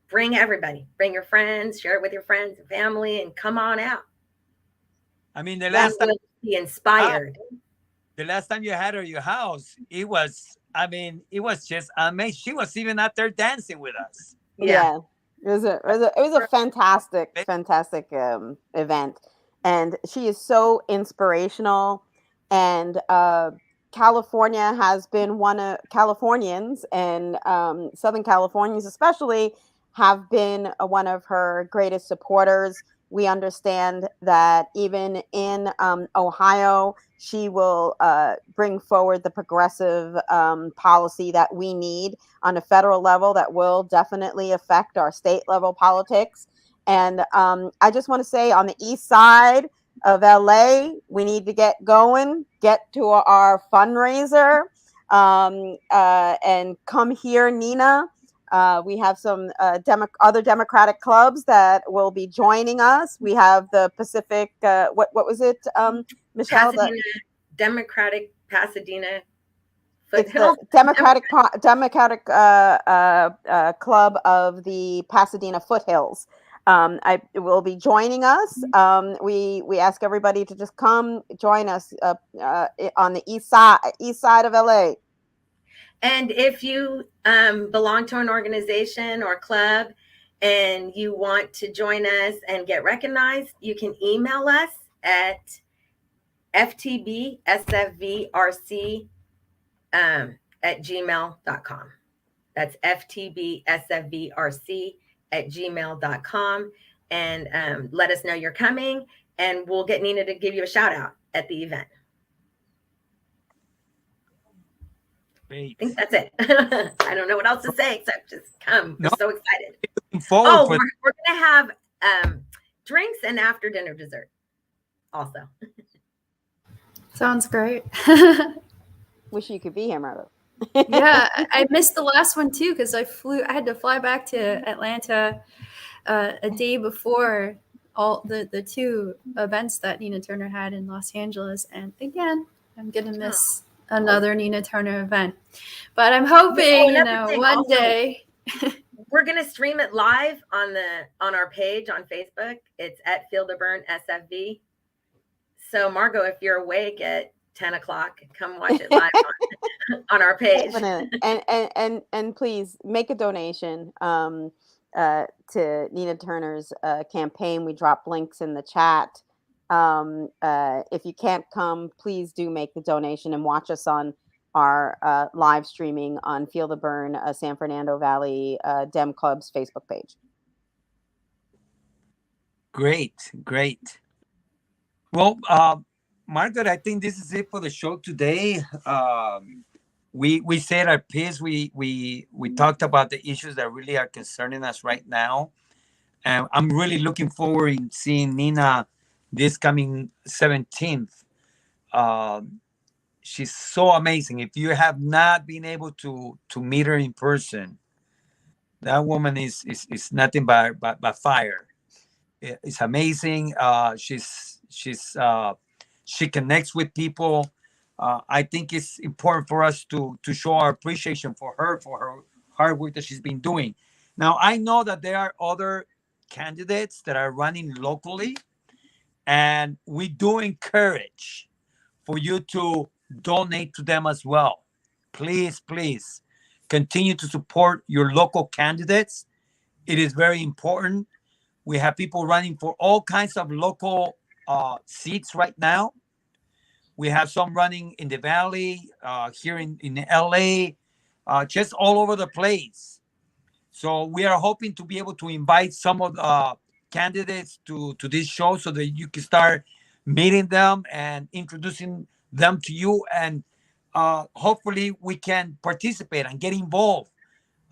bring everybody. Bring your friends, share it with your friends and family, and come on out.
I mean, the last time
be inspired.
The last time you had her at your house, it was just amazing. She was even out there dancing with us.
Yeah.
It was a fantastic event, and she is so inspirational. And California has been one of Californians, and Southern Californians especially have been one of her greatest supporters. We understand that even in Ohio, she will bring forward the progressive policy that we need on a federal level that will definitely affect our state level politics. And I just want to say, on the east side of LA, we need to get going, get to our fundraiser, and come here, Nina. We have some other Democratic clubs that will be joining us. We have the Pacific, what was it, Michelle?
Pasadena, Democratic Pasadena
It's
Foothill.
the Democratic Club of the Pasadena Foothills. I will be joining us. We ask everybody to just come join us on the east side of LA.
And if you belong to an organization or club and you want to join us and get recognized, you can email us at ftbsfvrc at gmail.com. That's ftbsfvrc at gmail.com. And let us know you're coming, and we'll get Nina to give you a shout out at the event.
Great.
I think that's it. I don't know what else to say except just come. We're so excited.
Looking forward
Oh,
for
we're going to have drinks and after dinner dessert also.
Sounds great.
Wish you could be here, Margo.
Yeah, I missed the last one too because I had to fly back to Atlanta a day before all the two events that Nina Turner had in Los Angeles, and again, I'm gonna miss another Nina Turner event. But I'm hoping, one day.
We're gonna stream it live on our page on Facebook. It's at Feel the Burn SFV. So Margo, if you're awake at 10 o'clock, come watch it live on our page.
And please make a donation to Nina Turner's campaign. We drop links in the chat. If you can't come, please do make the donation and watch us on our live streaming on Feel the Burn San Fernando Valley Dem Club's Facebook page.
Great. Well, Margaret, I think this is it for the show today. We said our piece. We talked about the issues that really are concerning us right now, and I'm really looking forward in seeing Nina this coming 17th. She's so amazing. If you have not been able to meet her in person, that woman is nothing but fire. It's amazing. She connects with people. I think it's important for us to show our appreciation for her hard work that she's been doing. Now, I know that there are other candidates that are running locally, and we do encourage for you to donate to them as well. Please continue to support your local candidates. It is very important. We have people running for all kinds of local seats right now. We have some running in the Valley, here in LA, just all over the place. So we are hoping to be able to invite some of the candidates to this show so that you can start meeting them and introducing them to you. And hopefully we can participate and get involved.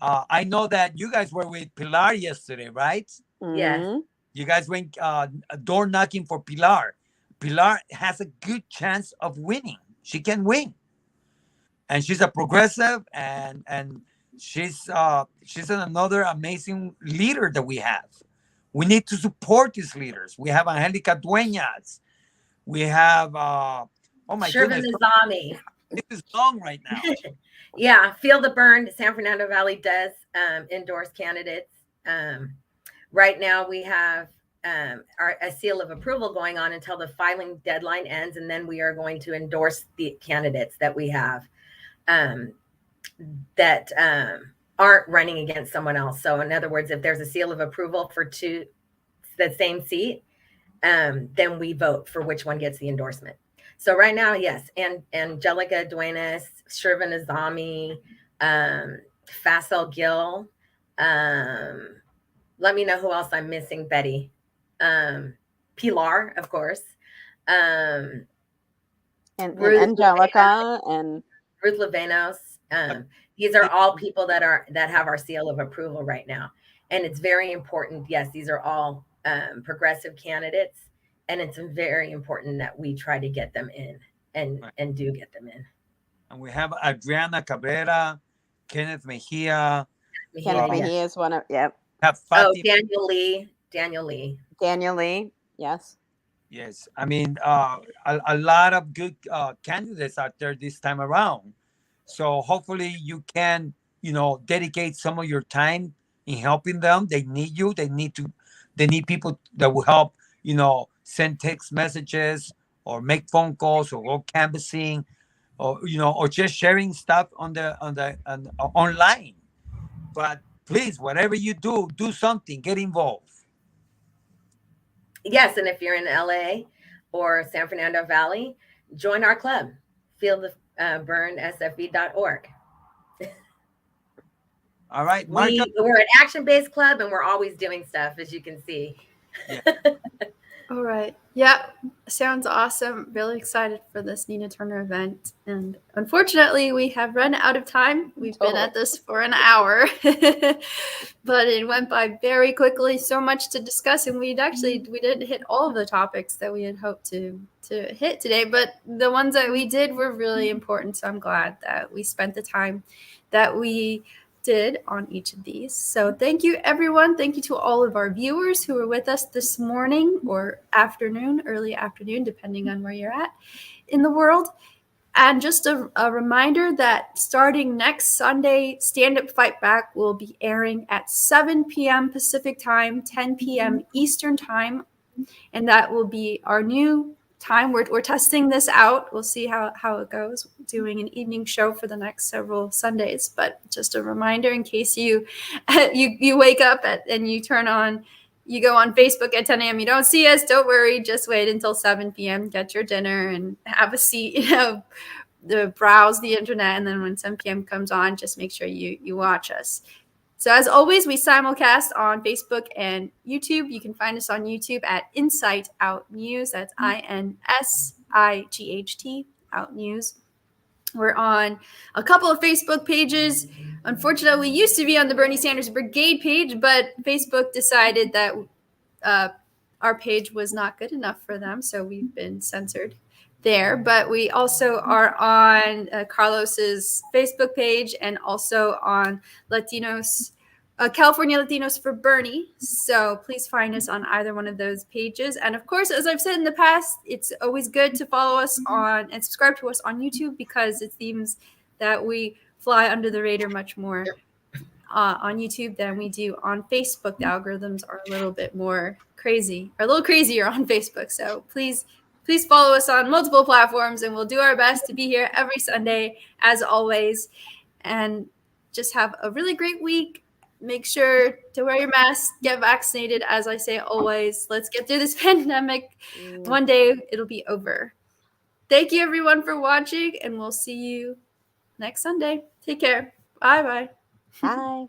I know that you guys were with Pilar yesterday, right?
Yes.
You guys went door knocking for Pilar. Pilar has a good chance of winning. She can win, and she's a progressive, and she's another amazing leader that we have. We need to support these leaders. We have Angelica Dueñas. We have oh my
Shervin
goodness,
Nizami.
this is long right now.
Yeah, Feel the Burn. San Fernando Valley does endorse candidates. Right now, we have a seal of approval going on until the filing deadline ends, and then we are going to endorse the candidates that we have that aren't running against someone else. So in other words, if there's a seal of approval for the same seat, then we vote for which one gets the endorsement. So right now, yes, and Angelica Duenas, Shervin Azami, Faisal Gill. Let me know who else I'm missing, Betty. Pilar, of course.
And
Ruth
Angelica and
Ruth Levenos. These are all people that have our seal of approval right now. And it's very important. Yes, these are all progressive candidates. And it's very important that we try to get them in and do get them in.
And we have Adriana Cabrera, Kenneth Mejia.
Kenneth Mejia is one of, yep.
Have
Daniel Lee.
Daniel Lee, yes.
Yes, I mean, a lot of good candidates out there this time around. So hopefully you can, dedicate some of your time in helping them. They need you. They need people that will help, send text messages or make phone calls or go canvassing, or or just sharing stuff on online. But please, whatever you do something, get involved.
Yes, and if you're in LA or San Fernando Valley, join our club, feeltheburnSFV.org.
All right,
we're an action-based club, and we're always doing stuff, as you can see.
Yeah.
All right. Yeah, sounds awesome. Really excited for this Nina Turner event. And unfortunately, we have run out of time. We've been at this for an hour, but it went by very quickly. So much to discuss, and we didn't hit all of the topics that we had hoped to hit today. But the ones that we did were really important. So I'm glad that we spent the time that we did on each of these. So thank you, everyone. Thank you to all of our viewers who were with us this morning or afternoon, early afternoon, depending on where you're at in the world. And just a reminder that starting next Sunday, Stand Up Fight Back will be airing at 7 p.m. Pacific time, 10 p.m. Eastern time. And that will be our new time. We're testing this out. We'll see how it goes, doing an evening show for the next several Sundays. But just a reminder, in case you wake up and you go on Facebook at 10 a.m. You don't see us, don't worry. Just wait until 7 p.m. Get your dinner and have a seat, browse the internet. And then when 7 p.m. comes on, just make sure you watch us. So as always, we simulcast on Facebook and YouTube. You can find us on YouTube at Insight Out News. That's INSIGHT Out News. We're on a couple of Facebook pages. Unfortunately, we used to be on the Bernie Sanders Brigade page, but Facebook decided that our page was not good enough for them, so we've been censored there. But we also are on Carlos's Facebook page and also on Latinos, California Latinos for Bernie. So please find us on either one of those pages. And of course, as I've said in the past, it's always good to follow us on and subscribe to us on YouTube, because it seems that we fly under the radar much more on YouTube than we do on Facebook. The algorithms are a little bit more crazy, or a little crazier on Facebook. So please follow us on multiple platforms, and we'll do our best to be here every Sunday, as always. And just have a really great week. Make sure to wear your mask, get vaccinated, as I say always. Let's get through this pandemic. One day it'll be over. Thank you, everyone, for watching, and we'll see you next Sunday. Take care. Bye-bye.
Bye.
Bye.